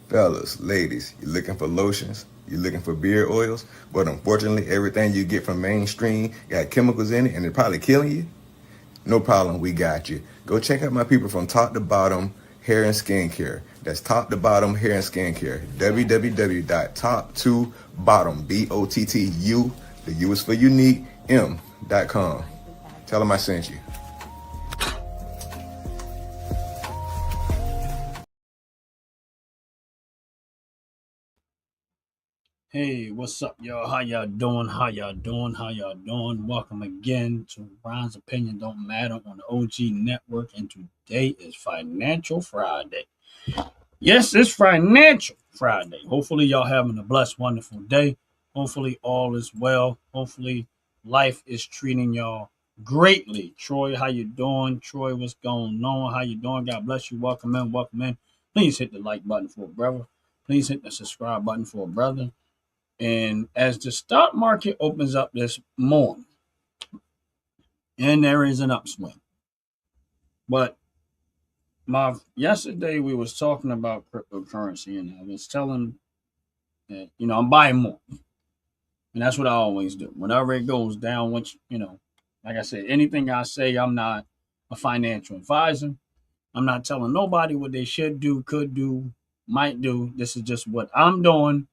Fellas, ladies, you looking for lotions? You looking for beard oils? But unfortunately, everything you get from mainstream got chemicals in it and it's probably killing you? No problem, we got you. Go check out my people from Top to Bottom Hair and Skincare. That's Top to Bottom Hair and Skincare. www.top2bottom, BOTTU, the U is for unique, M.com. Tell them I sent you. Hey, what's up, y'all? How y'all doing? How y'all doing? How y'all doing? Welcome again to Ron's Opinion Don't Matter on the OG Network, and today is Financial Friday. Yes, it's Financial Friday. Hopefully, y'all having a blessed, wonderful day. Hopefully, all is well. Hopefully, life is treating y'all greatly. Troy, how you doing? Troy, what's going on? How you doing? God bless you. Welcome in. Welcome in. Please hit the like button for a brother. Please hit the subscribe button for a brother. And as the stock market opens up this morning, and there is an upswing, but yesterday we was talking about cryptocurrency, and I was telling that I'm buying more, and that's what I always do. Whenever it goes down, which like I said, anything I say, I'm not a financial advisor. I'm not telling nobody what they should do, could do, might do. This is just what I'm doing,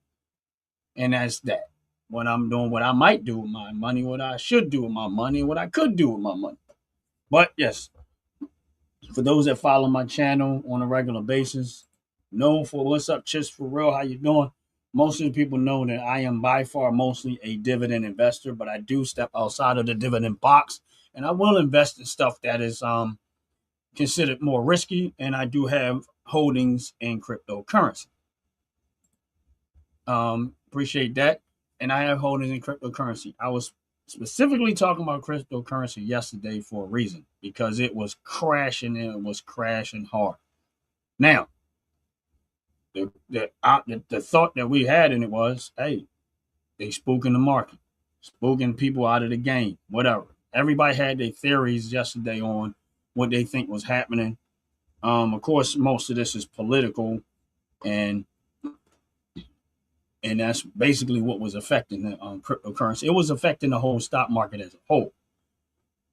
and that's that. What I'm doing, what I might do with my money, what I should do with my money, what I could do with my money. But yes, for those that follow my channel on a regular basis, know for what's up, Chis for real, how you doing? Most of the people know that I am by far mostly a dividend investor, but I do step outside of the dividend box, and I will invest in stuff that is considered more risky, and I do have holdings in cryptocurrency. Appreciate that. And I have holdings in cryptocurrency. I was specifically talking about cryptocurrency yesterday for a reason, because it was crashing and it was crashing hard. Now, the thought that we had in it was, hey, they spooking the market, spooking people out of the game, whatever. Everybody had their theories yesterday on what they think was happening. Of course, most of this is political, and that's basically what was affecting the cryptocurrency. It was affecting the whole stock market as a whole,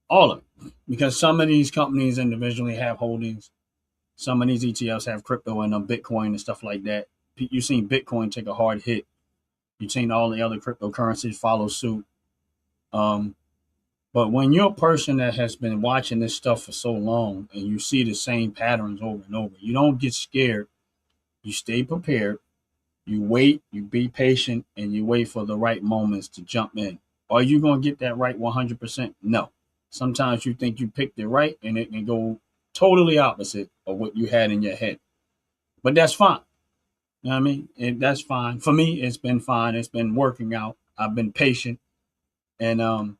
all of it, because some of these companies individually have holdings. Some of these ETFs have crypto in them, Bitcoin and stuff like that. You've seen Bitcoin take a hard hit. You've seen all the other cryptocurrencies follow suit. But when you're a person that has been watching this stuff for so long and you see the same patterns over and over, you don't get scared. You stay prepared. You wait, you be patient, and you wait for the right moments to jump in. Are you going to get that right 100%? No. Sometimes you think you picked it right, and it can go totally opposite of what you had in your head. But that's fine. You know what I mean? That's fine. For me, it's been fine. It's been working out. I've been patient. And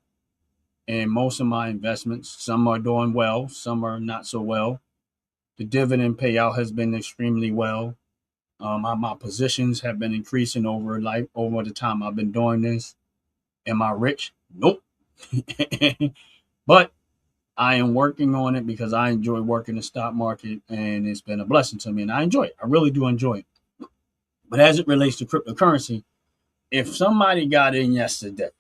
most of my investments, some are doing well, some are not so well. The dividend payout has been extremely well. My positions have been increasing over the time I've been doing this. Am I rich? Nope. But I am working on it because I enjoy working the stock market, and it's been a blessing to me, and I enjoy it. I really do enjoy it. But as it relates to cryptocurrency, if somebody got in yesterday,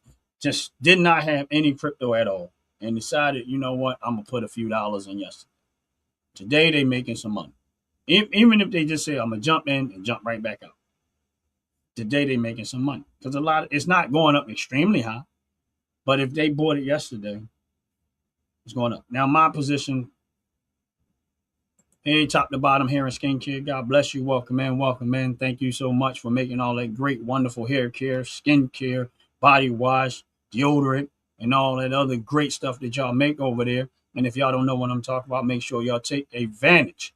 just did not have any crypto at all, and decided, you know what, I'm gonna put a few dollars in yesterday. Today they making some money. Even if they just say I'm gonna jump in and jump right back out. Today they making some money because it's not going up extremely high, but if they bought it yesterday, it's going up. Now my position, hey, top to bottom hair and skincare. God bless you. Welcome in, welcome in. Thank you so much for making all that great, wonderful hair care, skin care, body wash, deodorant, and all that other great stuff that y'all make over there. And if y'all don't know what I'm talking about, make sure y'all take advantage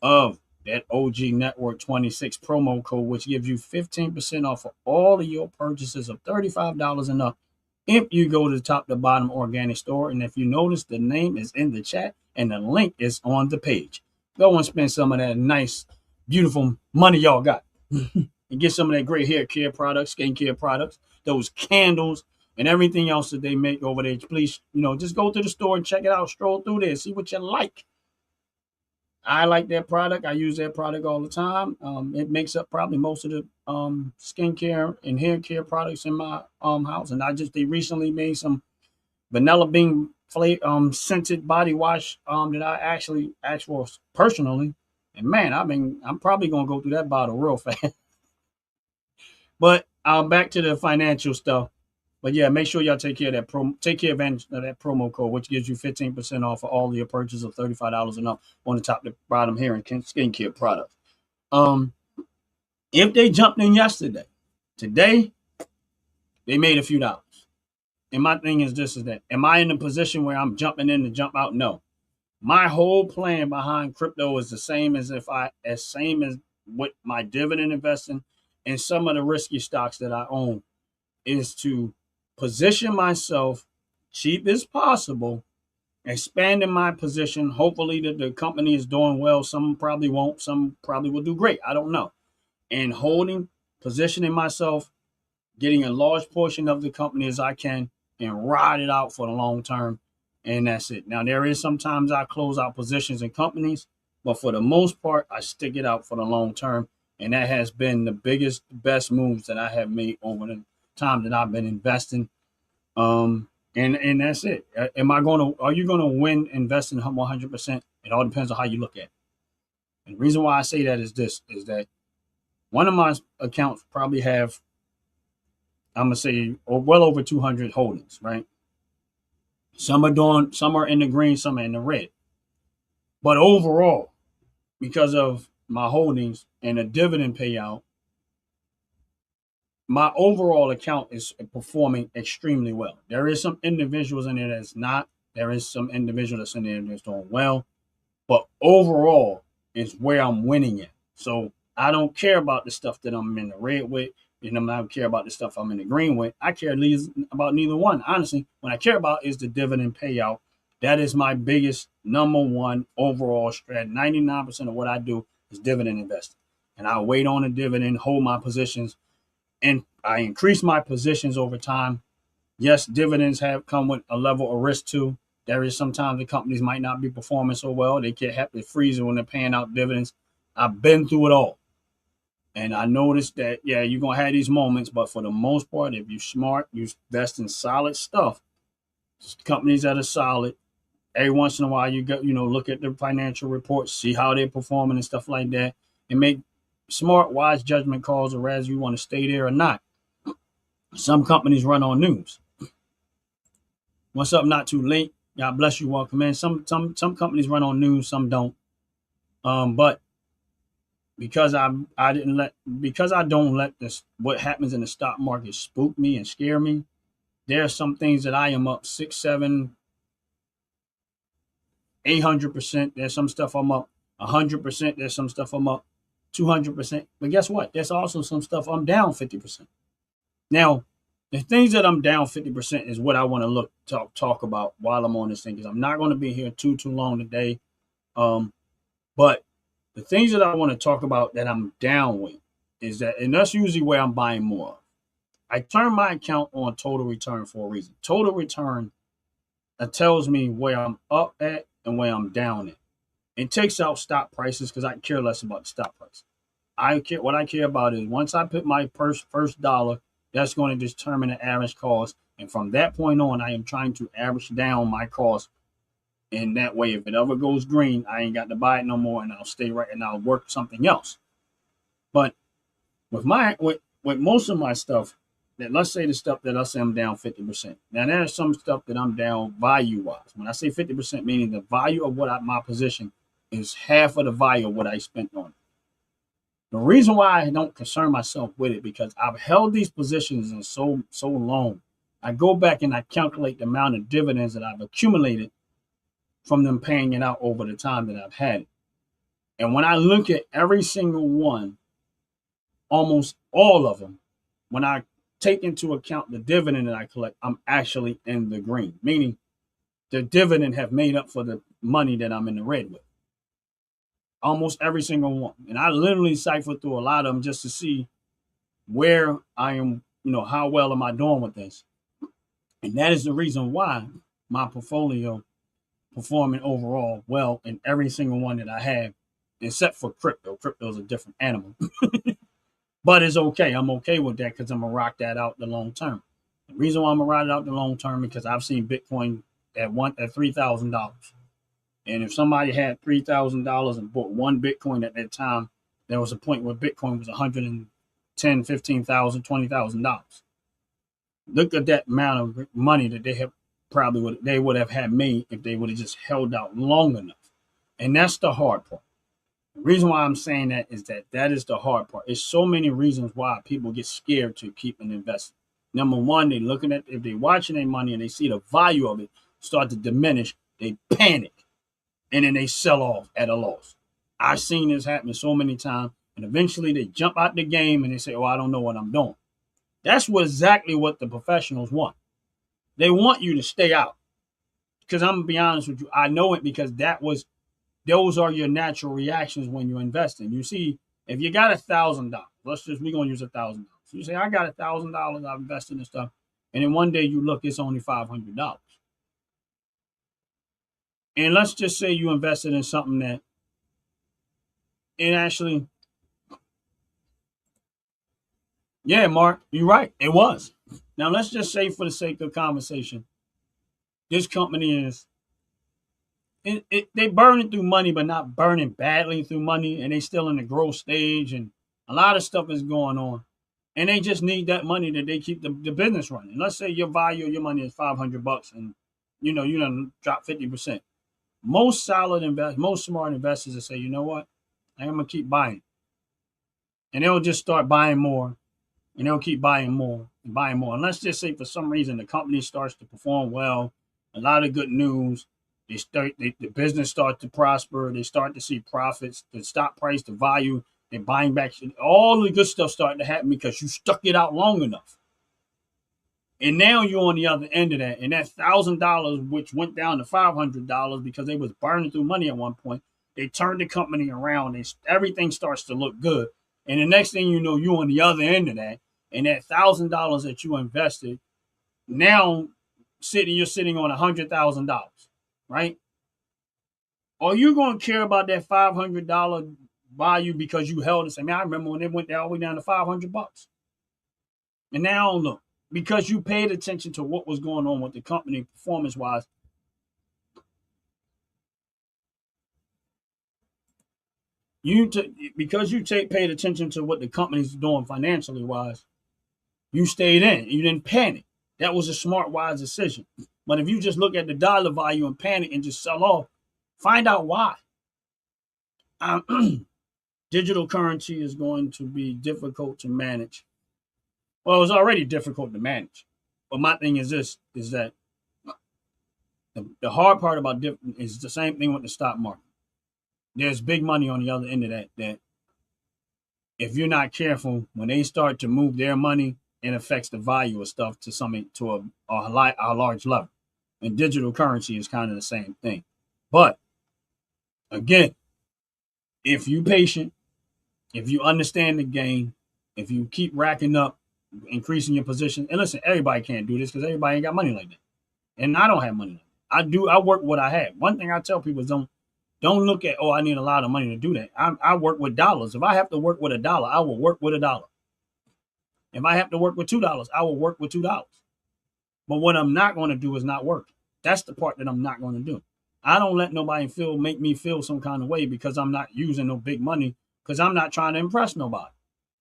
of that OG Network 26 promo code, which gives you 15% off of all of your purchases of $35 and up. If you go to the top to bottom organic store, and if you notice, the name is in the chat and the link is on the page. Go and spend some of that nice, beautiful money y'all got and get some of that great hair care products, skincare products, those candles, and everything else that they make over there. Please, just go to the store and check it out. Stroll through there, see what you like. I like their product. I use their product all the time. It makes up probably most of the skincare and hair care products in my house. And they recently made some vanilla bean scented body wash that I actually asked for personally. And man, I'm probably gonna go through that bottle real fast. But back to the financial stuff. But yeah, make sure y'all take care advantage of that promo code, which gives you 15% off of all your purchases of $35 and up on the top to bottom here in skincare products. Um, if they jumped in yesterday, today they made a few dollars. And my thing is this: is that am I in a position where I'm jumping in to jump out? No. My whole plan behind crypto is the same as with my dividend investing and some of the risky stocks that I own, is to position myself cheap as possible, expanding my position. Hopefully that the company is doing well. Some probably won't. Some probably will do great. I don't know. And positioning myself, getting a large portion of the company as I can, and ride it out for the long term. And that's it. Now, there is sometimes I close out positions in companies, but for the most part, I stick it out for the long term. And that has been the best moves that I have made over the time that I've been investing. And that's it. Are you going to win investing 100%? It all depends on how you look at it. And the reason why I say that is that one of my accounts probably have, I'm going to say, well over 200 holdings, right? Some are in the green, some are in the red. But overall, because of my holdings and a dividend payout, my overall account is performing extremely well. There is some individuals in there that's not. There is some individual that's in there that's doing well. But overall, it's where I'm winning at. So I don't care about the stuff that I'm in the red with. And I don't care about the stuff I'm in the green with. I care about neither one. Honestly, what I care about is the dividend payout. That is my biggest number one overall strat. 99% of what I do is dividend investing. And I wait on a dividend, hold my positions, and I increase my positions over time. Yes, dividends have come with a level of risk too. There is sometimes the companies might not be performing so well. They can't have to freeze it when they're paying out dividends. I've been through it all. And I noticed that, yeah, you're going to have these moments, but for the most part, if you're smart, you invest in solid stuff, companies that are solid. Every once in a while, look at the financial reports, see how they're performing and stuff like that, and make smart, wise judgment calls, or whether you want to stay there or not. Some companies run on news. What's up? Not too late. God bless you. Welcome in. Some companies run on news, some don't. But because I don't let this what happens in the stock market spook me and scare me. There are some things that I am up 6, 7, 800%. There's some stuff I'm up 100%. There's some stuff I'm up 200%. But guess what? There's also some stuff I'm down 50%. Now, the things that I'm down 50% is what I want to talk about while I'm on this thing, because I'm not going to be here too long today. But the things that I want to talk about that I'm down with is that, and that's usually where I'm buying more of. I turn my account on total return for a reason. Total return tells me where I'm up at and where I'm down at. It takes out stock prices because I care less about the stock price. What I care about is once I put my first dollar, that's going to determine the average cost. And from that point on, I am trying to average down my cost. And that way, if it ever goes green, I ain't got to buy it no more, and I'll stay right and I'll work something else. But with most of my stuff, that let's say the stuff that I say I'm down 50%. Now there's some stuff that I'm down value wise. When I say 50%, meaning the value of my position is half of the value of what I spent on it. The reason why I don't concern myself with it, because I've held these positions in so long. I go back and I calculate the amount of dividends that I've accumulated from them paying it out over the time that I've had it. And when I look at every single one, almost all of them, when I take into account the dividend that I collect, I'm actually in the green, meaning the dividend have made up for the money that I'm in the red with. Almost every single one. And I literally cipher through a lot of them just to see where I am, how well am I doing with this. And that is the reason why my portfolio performing overall well in every single one that I have, except for crypto. Crypto is a different animal, but it's okay. I'm okay with that because I'm gonna rock that out the long term. The reason why I'm gonna ride it out the long term because I've seen Bitcoin at $3,000. And if somebody had $3,000 and bought one Bitcoin at that time, there was a point where Bitcoin was 110, 15,000, $20,000. Look at that amount of money that they would have had made if they would have just held out long enough. And that's the hard part. The reason why I'm saying that is that is the hard part. There's so many reasons why people get scared to keep an investment. Number one, they looking at if they're watching their money and they see the value of it start to diminish, they panic and then they sell off at a loss. I've seen this happen so many times, and eventually they jump out the game and they say, "Oh, I don't know what I'm doing." That's exactly what the professionals want. They want you to stay out. Because I'm gonna be honest with you, I know it because those are your natural reactions when you're investing. You see, if you got $1,000, we're gonna use $1,000. You say, I got $1,000, I've invested in stuff, and then one day you look, it's only $500. And let's just say you invested in something that it actually, yeah, Mark, you're right, it was. Now let's just say, for the sake of conversation, this company is they burning through money, but not burning badly through money, and they still in the growth stage, and a lot of stuff is going on, and they just need that money that they keep the business running. Let's say your value of your money is $500, and you done drop 50%. Most most smart investors will say, you know what, I'm gonna keep buying, and they'll just start buying more, and they'll keep buying more and buying more. And let's just say for some reason the company starts to perform well, a lot of good news. The business starts to prosper. They start to see profits. The stock price, the value, they're buying back. All the good stuff starting to happen because you stuck it out long enough. And now you're on the other end of that. And that $1,000, which went down to $500 because they was burning through money at one point, they turned the company around. Everything starts to look good. And the next thing you know, you're on the other end of that. And that $1,000 that you invested, now you're sitting on $100,000. Right? Are you going to care about that $500 value because you held it? I mean, I remember when it went all the way down to $500, and now look, because you paid attention to what was going on with the company performance wise. Because you paid attention to what the company's doing financially wise, you stayed in. You didn't panic. That was a smart, wise decision. But if you just look at the dollar value and panic and just sell off, find out why. Digital currency is going to be difficult to manage. Well, it's already difficult to manage. But my thing is that the hard part about is the same thing with the stock market. There's big money on the other end of that if you're not careful, when they start to move their money, it affects the value of stuff to a large level. And digital currency is kind of the same thing. But again, if you patient, if you understand the game, if you keep racking up, increasing your position, and listen, everybody can't do this because everybody ain't got money like that. And I don't have money like that. I work what I have. One thing I tell people is don't look at, I need a lot of money to do that. I work with dollars. If I have to work with $1, I will work with $1. If I have to work with $2, I will work with $2. But what I'm not going to do is not work. That's the part that I'm not going to do. I don't let nobody make me feel some kind of way because I'm not using no big money because I'm not trying to impress nobody.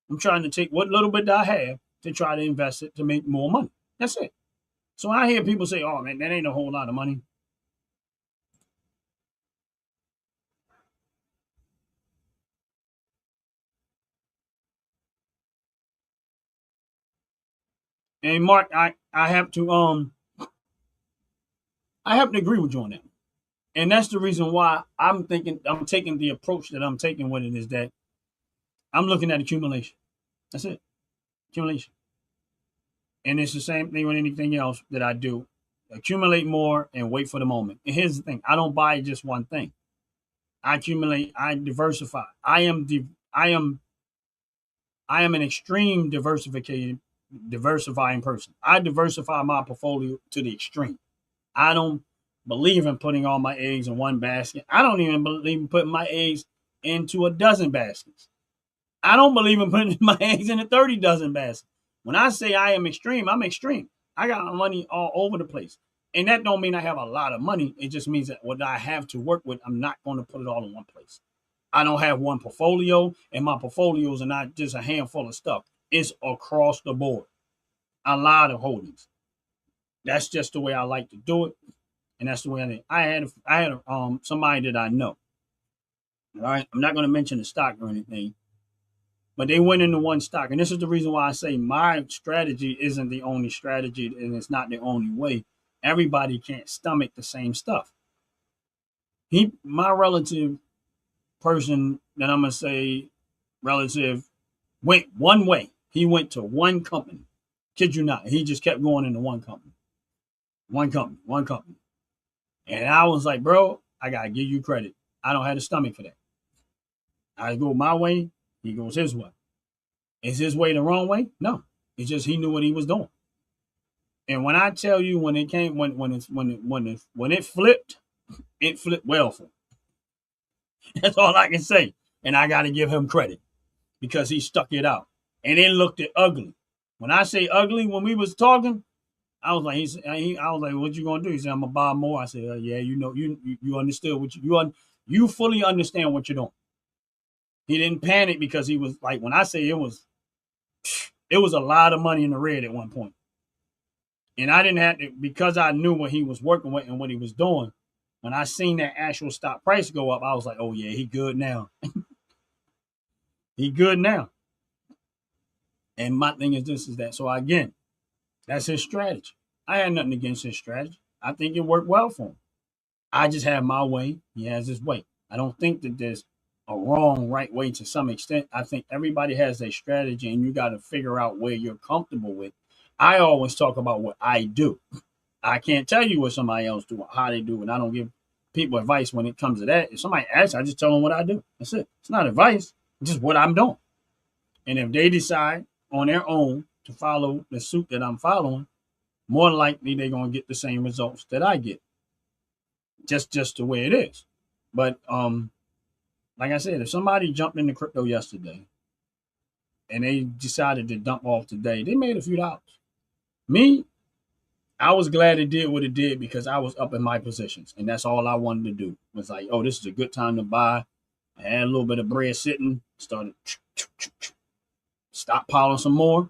I'm trying to take what little bit that I have to try to invest it to make more money. That's it. So when I hear people say, "Oh man, that ain't a whole lot of money," and Mark, I have to agree with you on that. And that's the reason why I'm taking the approach that I'm taking with it is that I'm looking at accumulation. That's it. Accumulation. And it's the same thing with anything else that I do. Accumulate more and wait for the moment. And here's the thing: I don't buy just one thing. I accumulate. I diversify. I am an extreme diversifying person. I diversify my portfolio to the extreme. I don't believe in putting all my eggs in one basket. I don't even believe in putting my eggs into a dozen baskets. I don't believe in putting my eggs in a 30 dozen basket. When I say I am extreme, I'm extreme. I got money all over the place. And that don't mean I have a lot of money. It just means that what I have to work with, I'm not going to put it all in one place. I don't have one portfolio, and my portfolios are not just a handful of stuff. It's across the board. A lot of holdings. That's just the way I like to do it. And that's the way I had somebody that I know. All right. I'm not going to mention the stock or anything, but they went into one stock. And this is the reason why I say my strategy isn't the only strategy and it's not the only way. Everybody can't stomach the same stuff. My relative person that I'm going to say relative went one way. He went to one company. Kid you not. He just kept going into one company. One company. And I was like, bro, I got to give you credit. I don't have the stomach for that. I go my way. He goes his way. Is his way the wrong way? No. It's just he knew what he was doing. And when I tell you when it flipped, it flipped well for him. That's all I can say. And I got to give him credit because he stuck it out. And it looked ugly. When I say ugly, when we was talking, I was like, I was like, what you gonna do? He said, I'm gonna buy more. I said, yeah, you know, you understood what you fully understand what you're doing. He didn't panic because he was like, when I say it was a lot of money in the red at one point. And I didn't have to, because I knew what he was working with and what he was doing. When I seen that actual stock price go up, I was like, oh yeah, he good now. He good now. And my thing is that. So again, that's his strategy. I had nothing against his strategy. I think it worked well for him. I just have my way. He has his way. I don't think that there's a wrong, right way to some extent. I think everybody has a strategy and you got to figure out where you're comfortable with. I always talk about what I do. I can't tell you what somebody else do or how they do it. I don't give people advice when it comes to that. If somebody asks, I just tell them what I do. That's it. It's not advice. It's just what I'm doing. And if they decide on their own to follow the suit that I'm following, more likely they're going to get the same results that I get. Just the way it is. But like I said, if somebody jumped into crypto yesterday and they decided to dump off today, they made a few dollars. Me, I was glad it did what it did because I was up in my positions. And that's all I wanted to do. It was like, oh, this is a good time to buy. I had a little bit of bread sitting, started stockpiling some more.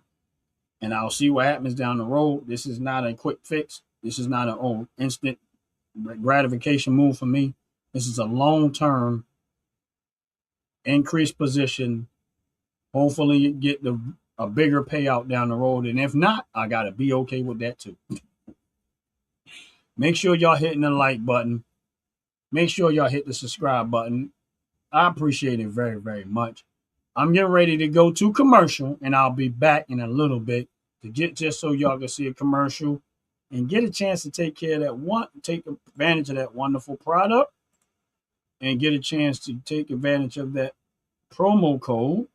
And I'll see what happens down the road. This is not a quick fix. This is not an instant gratification move for me. This is a long-term increased position. Hopefully you get a bigger payout down the road. And if not, I got to be okay with that too. Make sure y'all hitting the like button. Make sure y'all hit the subscribe button. I appreciate it very, very much. I'm getting ready to go to commercial, and I'll be back in a little bit to get just so y'all can see a commercial and get a chance to take advantage of that wonderful product and get a chance to take advantage of that promo code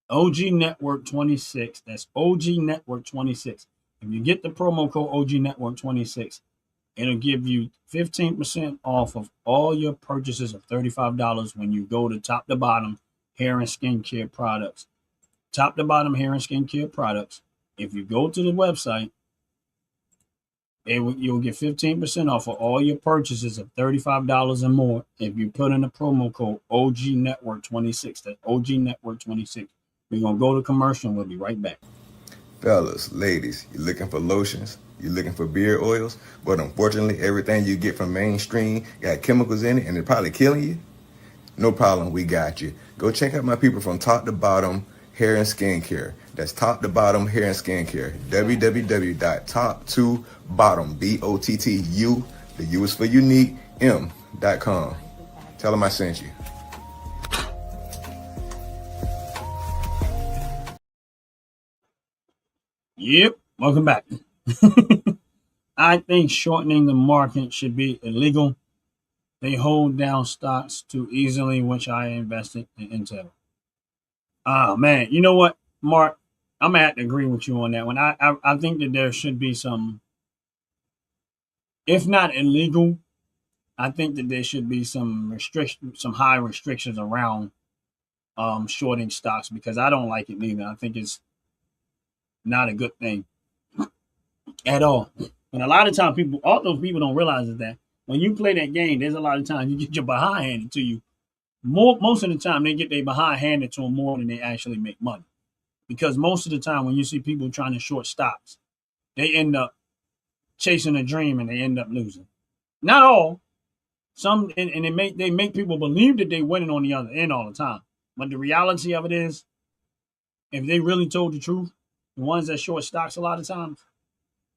OG Network 26. That's OG Network 26. If you get the promo code OG Network 26, it'll give you 15% off of all your purchases of $35 when you go to top to bottom hair and skincare products. Top to bottom hair and skincare products. If you go to the website, you'll get 15% off of all your purchases of $35 and more if you put in the promo code OG Network 26. That's OG Network 26. We're going to go to commercial and we'll be right back. Fellas, ladies, you're looking for lotions, you're looking for beard oils, but unfortunately everything you get from mainstream got chemicals in it and it's probably killing you? No problem, we got you. Go check out my people from Top to Bottom Hair and Skincare. That's Top to Bottom Hair and Skincare. www.top2bottom, BOTTU, the U is for unique, M.com. Tell them I sent you. Yep, welcome back. I think shortening the market should be illegal. They hold down stocks too easily, which I invested in Intel. Oh man, you know what, Mark? I'm gonna have to agree with you on that one. I think that there should be some if not illegal, I think that there should be some restriction, some high restrictions around shorting stocks because I don't like it neither. I think it's not a good thing at all. And a lot of times, people, all those people don't realize is that when you play that game, there's a lot of times you get your behind handed to you. Most of the time, they get their behind handed to them more than they actually make money. Because most of the time, when you see people trying to short stocks, they end up chasing a dream and they end up losing. Not all, some, and they make people believe that they winning on the other end all the time. But the reality of it is, if they really told the truth, the ones that short stocks a lot of times,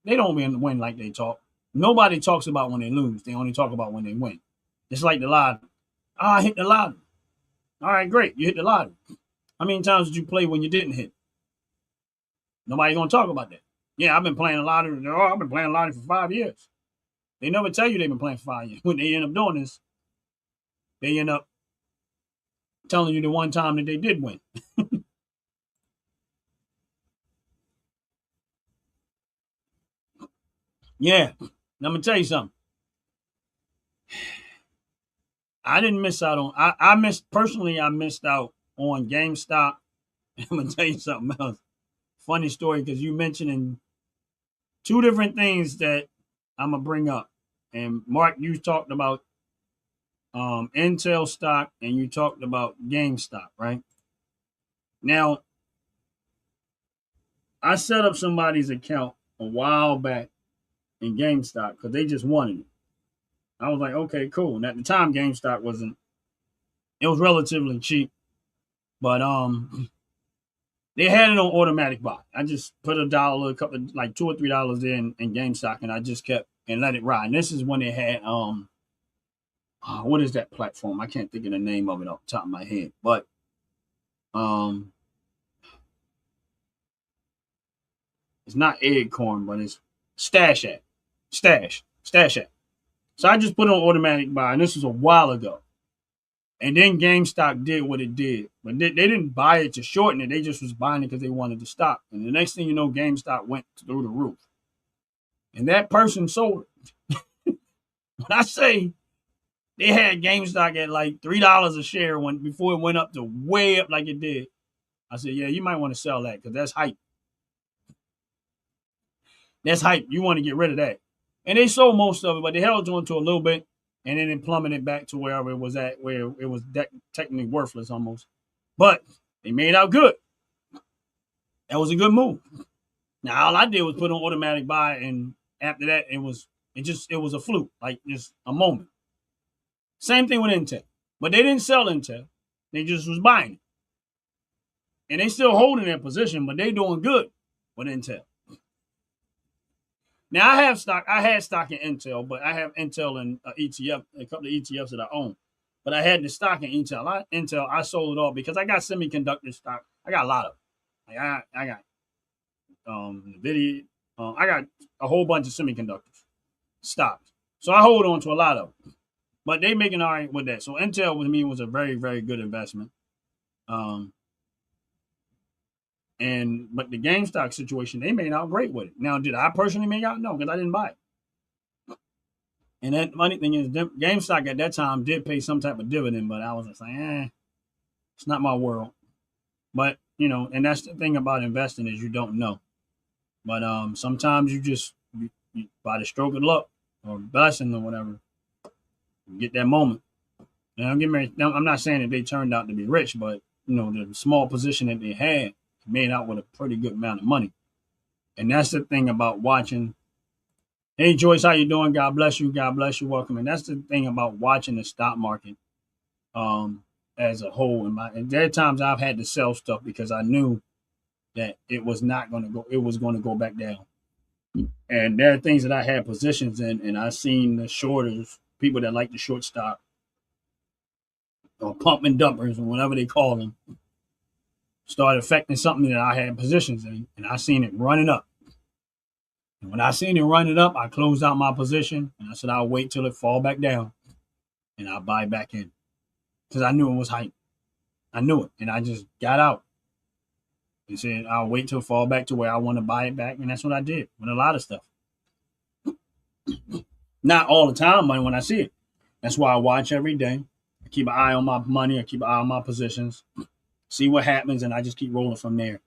they don't win like they talk. Nobody talks about when they lose. They only talk about when they win. It's like the lottery. Oh, I hit the lottery. All right, great. You hit the lottery. How many times did you play when you didn't hit? Nobody gonna talk about that. Yeah, I've been playing a lottery. Oh, I've been playing a lottery for 5 years. They never tell you they've been playing for 5 years. When they end up doing this, they end up telling you the one time that they did win. Yeah. Now, I'm gonna tell you something. I didn't miss out on. I missed personally. I missed out on GameStop. I'm gonna tell you something else. Funny story because you mentioning two different things that I'm gonna bring up. And Mark, you talked about Intel stock and you talked about GameStop, right? Now, I set up somebody's account a while back in GameStop because they just wanted it. I was like, okay, cool. And at the time, GameStop wasn't. It was relatively cheap, but they had it on automatic buy. I just put a couple of like $2 or $3 in GameStop, and I just kept and let it ride. And this is when they had what is that platform? I can't think of the name of it off the top of my head, but um, it's not Acorn, but it's Stash App, Stash App. So I just put it on automatic buy, and this was a while ago. And then GameStop did what it did, but they didn't buy it to shorten it. They just was buying it because they wanted to stop. And the next thing you know, GameStop went through the roof, and that person sold it. When I say they had GameStop at like $3 a share when before it went up to way up like it did, I said, yeah, you might want to sell that because that's hype. That's hype. You want to get rid of that. And they sold most of it, but they held on to a little bit, and then it plummeted back to wherever it was at, where it was technically worthless almost. But they made out good. That was a good move. Now all I did was put on automatic buy, and after that, it was a fluke, like just a moment. Same thing with Intel, but they didn't sell Intel. They just was buying it, and they still holding their position, but they doing good with Intel. Now I have stock. I had stock in Intel, but I have Intel and ETF, a couple of ETFs that I own. But I had the stock in Intel. I sold it all because I got semiconductor stock. I got a lot of them. Like I got Nvidia. I got a whole bunch of semiconductors stocks. So I hold on to a lot of them. But they making all right with that. So Intel with me was a very, very good investment. Um, but the GameStop situation, they made out great with it. Now, did I personally make out? No, because I didn't buy it. And that funny thing is, GameStop at that time did pay some type of dividend, but I was just like, it's not my world. But and that's the thing about investing is you don't know. But sometimes you by the stroke of luck or blessing or whatever, you get that moment. Now, I'm not saying that they turned out to be rich, but the small position that they had made out with a pretty good amount of money. And that's the thing about watching. Hey Joyce, how you doing? God bless you. God bless you. Welcome. And that's the thing about watching the stock market as a whole. And there are times I've had to sell stuff because I knew that it was not going to go. It was going to go back down. And there are things that I had positions in, and I seen the shorters, people that like the short stock or pump and dumpers or whatever they call them, started affecting something that I had positions in, and I seen it running up. And when I seen it running up, I closed out my position, and I said I'll wait till it fall back down, and I'll buy back in because I knew it was hype. I knew it, and I just got out. And said I'll wait till it fall back to where I want to buy it back, and that's what I did with a lot of stuff. Not all the time, but when I see it. That's why I watch every day. I keep an eye on my money. I keep an eye on my positions. See what happens, and I just keep rolling from there.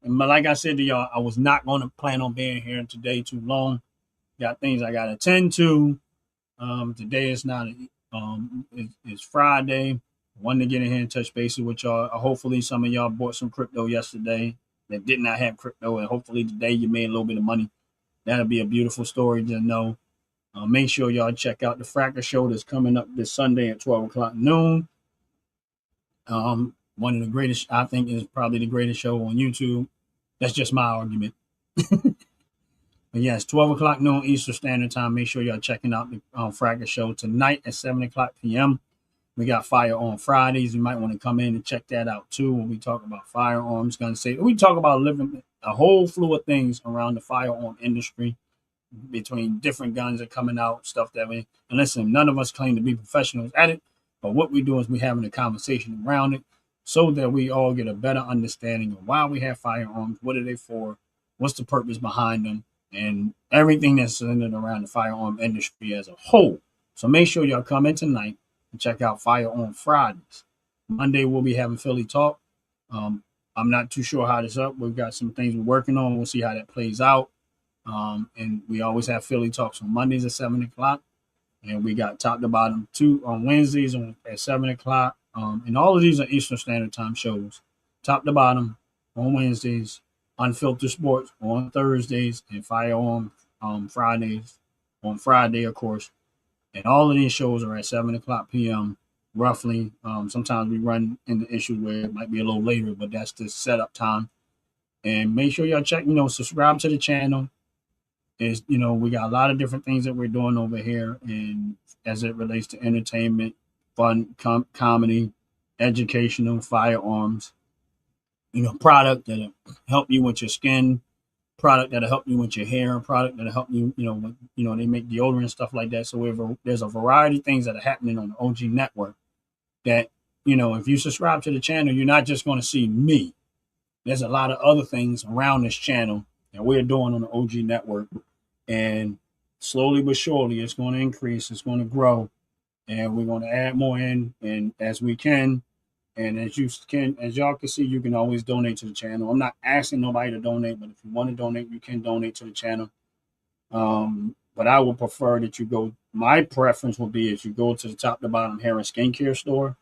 And like I said to y'all, I was not going to plan on being here today too long. Got things I got to attend to. Today is not. It's Friday. Wanted to get in here and touch bases with y'all. Hopefully, some of y'all bought some crypto yesterday that did not have crypto, and hopefully today you made a little bit of money. That'll be a beautiful story to know. Make sure y'all check out the Fracker Show that's coming up this Sunday at 12 o'clock noon. One of the greatest, I think, is probably the greatest show on YouTube. That's just my argument. But yes, 12 o'clock noon Eastern Standard Time. Make sure y'all checking out the Fracker Show tonight at 7 o'clock p.m. We got Fire on Fridays. You might want to come in and check that out too when we talk about firearms. We talk about living a whole slew of things around the firearm industry, between different guns that are coming out, stuff that we, and listen, none of us claim to be professionals at it, but what we do is we having a conversation around it so that we all get a better understanding of why we have firearms, what are they for, what's the purpose behind them, and everything that's centered around the firearm industry as a whole. So make sure y'all come in tonight and check out Fire on Fridays. Monday we'll be having Philly Talk. I'm not too sure how this up. We've got some things we're working on. We'll see how that plays out. And we always have Philly Talks on Mondays at 7 o'clock. And we got Top to Bottom 2 on Wednesdays at 7 o'clock. And all of these are Eastern Standard Time shows. Top to Bottom on Wednesdays, Unfiltered Sports on Thursdays, and Firearm Fridays on Friday, of course. And all of these shows are at 7 o'clock p.m. roughly. Sometimes we run into issues where it might be a little later, but that's the setup time. And make sure y'all check, subscribe to the channel. We got a lot of different things that we're doing over here, and as it relates to entertainment, fun, comedy, educational, firearms, product that'll help you with your skin, product that'll help you with your hair, product that'll help you, they make deodorant and stuff like that. So there's a variety of things that are happening on the OG network that, if you subscribe to the channel, you're not just going to see me. There's a lot of other things around this channel that we're doing on the OG network. And slowly but surely, it's going to increase. It's going to grow. And we're going to add more in. And as we can, and as y'all can see, you can always donate to the channel. I'm not asking nobody to donate, but if you want to donate, you can donate to the channel. But I would prefer that you go. My preference would be if you go to the Top to Bottom hair and skincare store,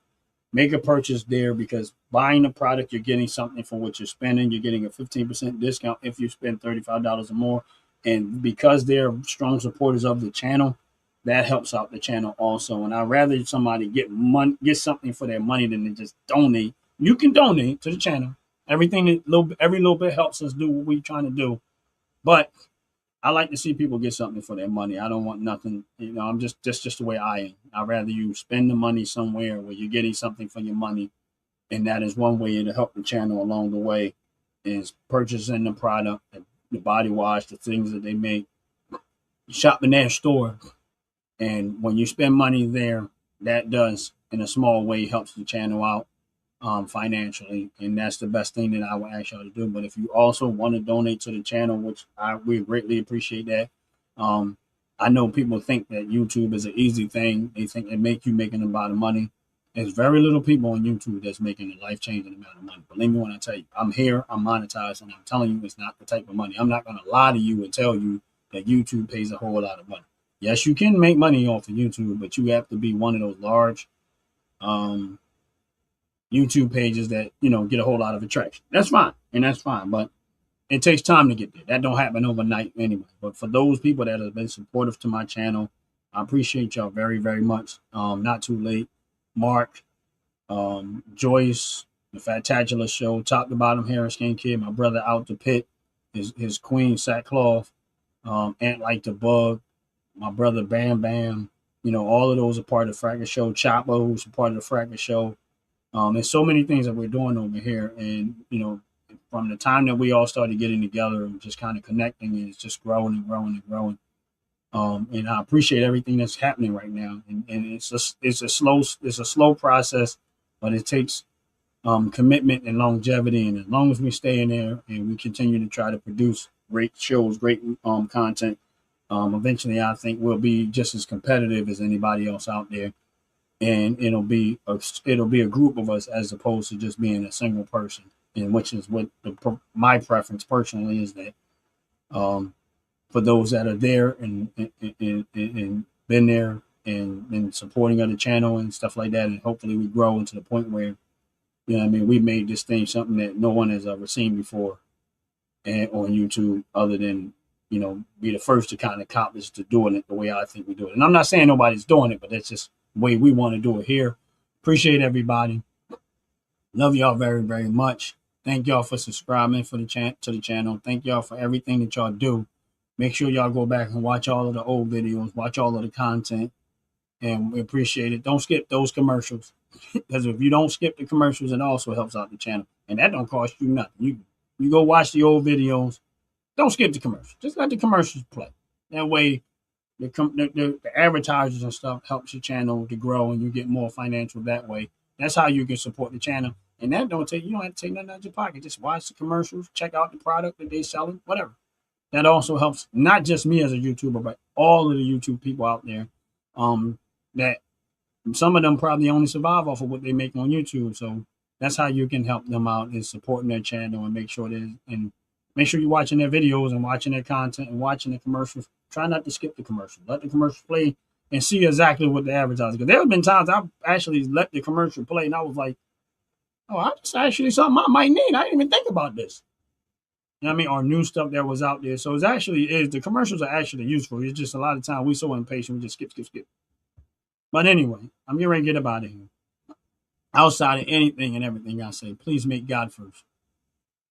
make a purchase there, because buying the product, you're getting something for what you're spending. You're getting a 15% discount if you spend $35 or more. And because they're strong supporters of the channel, that helps out the channel also. And I'd rather somebody get something for their money than to just donate. You can donate to the channel. Every little bit helps us do what we're trying to do. But I like to see people get something for their money. I don't want nothing. I'm just the way I am. I'd rather you spend the money somewhere where you're getting something for your money. And that is one way to help the channel along the way, is purchasing the product, the body wash, the things that they make, shop in their store. And when you spend money there, that does, in a small way, helps the channel out financially. And that's the best thing that I would ask y'all to do. But if you also want to donate to the channel, which we greatly appreciate that. I know people think that YouTube is an easy thing. They think it make you making a lot of money. There's very little people on YouTube that's making a life-changing amount of money. Believe me when I tell you, I'm here, I'm monetized, and I'm telling you it's not the type of money. I'm not going to lie to you and tell you that YouTube pays a whole lot of money. Yes, you can make money off of YouTube, but you have to be one of those large YouTube pages that, get a whole lot of attraction. That's fine, and that's fine, but it takes time to get there. That don't happen overnight anyway. But for those people that have been supportive to my channel, I appreciate y'all very, very much. Not Too Late, Mark, Joyce, the Fatacular Show, Top to Bottom Hair and Skin Kid, my brother Out the Pit, his queen Sackcloth, Ant Like the Bug, my brother Bam Bam. All of those are part of the Fracker Show. Chapo, who's a part of the Fracker Show. There's so many things that we're doing over here, and from the time that we all started getting together and just kind of connecting, and it's just growing and growing and growing. And I appreciate everything that's happening right now. And it's a slow process, but it takes commitment and longevity. And as long as we stay in there and we continue to try to produce great shows, great content, Eventually, I think we'll be just as competitive as anybody else out there, and it'll be a group of us as opposed to just being a single person. And which is what my preference personally is that for those that are there and been there and supporting of the channel and stuff like that, and hopefully we grow into the point where we made this thing something that no one has ever seen before and on YouTube, other than be the first to kind of accomplish to doing it the way I think we do it. And I'm not saying nobody's doing it, but that's just the way we want to do it here. Appreciate everybody. Love y'all very, very much. Thank y'all for subscribing to the channel. Thank y'all for everything that y'all do. Make sure y'all go back and watch all of the old videos, watch all of the content, and we appreciate it. Don't skip those commercials, because if you don't skip the commercials, it also helps out the channel, and that don't cost you nothing. You go watch the old videos. Don't skip the commercials. Just let the commercials play. That way, the advertisers and stuff helps your channel to grow, and you get more financial that way. That's how you can support the channel. And that you don't have to take nothing out of your pocket. Just watch the commercials, check out the product that they're selling, whatever. That also helps not just me as a YouTuber, but all of the YouTube people out there. That some of them probably only survive off of what they make on YouTube. So that's how you can help them out, is supporting their channel and make sure you're watching their videos and watching their content and watching the commercials. Try not to skip the commercials. Let the commercials play and see exactly what the advertising. Because there have been times I've actually let the commercial play and I was like, oh, that's actually something I might need. I didn't even think about this. Or new stuff that was out there. So the commercials are actually useful. It's just a lot of time we so impatient, we just skip. But anyway, I'm getting ready to get up out of here. Outside of anything and everything I say, please make God first.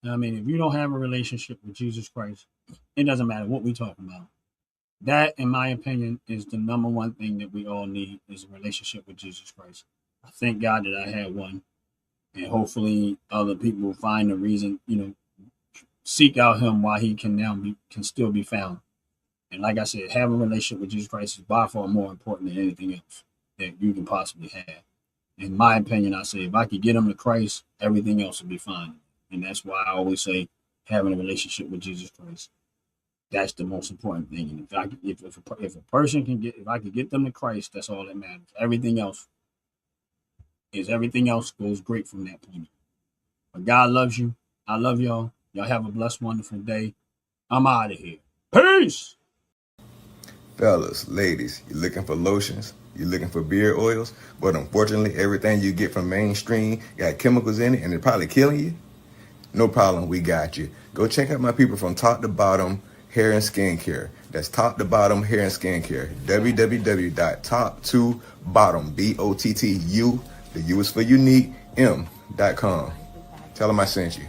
If you don't have a relationship with Jesus Christ, it doesn't matter what we talk about. That, in my opinion, is the number one thing that we all need, is a relationship with Jesus Christ. I thank God that I had one. And hopefully other people will find a reason, seek out him while he can still be found. And like I said, having a relationship with Jesus Christ is by far more important than anything else that you can possibly have. In my opinion, I say if I could get them to Christ, everything else would be fine. And that's why I always say having a relationship with Jesus Christ, that's the most important thing. And if I could get them to Christ, that's all that matters. Everything else goes great from that point. But God loves you. I love y'all. Y'all have a blessed, wonderful day. I'm out of here. Peace. Fellas, ladies, you're looking for lotions, you're looking for beard oils, but unfortunately everything you get from mainstream got chemicals in it and it's probably killing you? No problem, we got you. Go check out my people from Top to Bottom Hair and Skincare. That's Top to Bottom Hair and Skincare. www.top2bottom, BOTTU, the U is for unique, M.com. Tell them I sent you.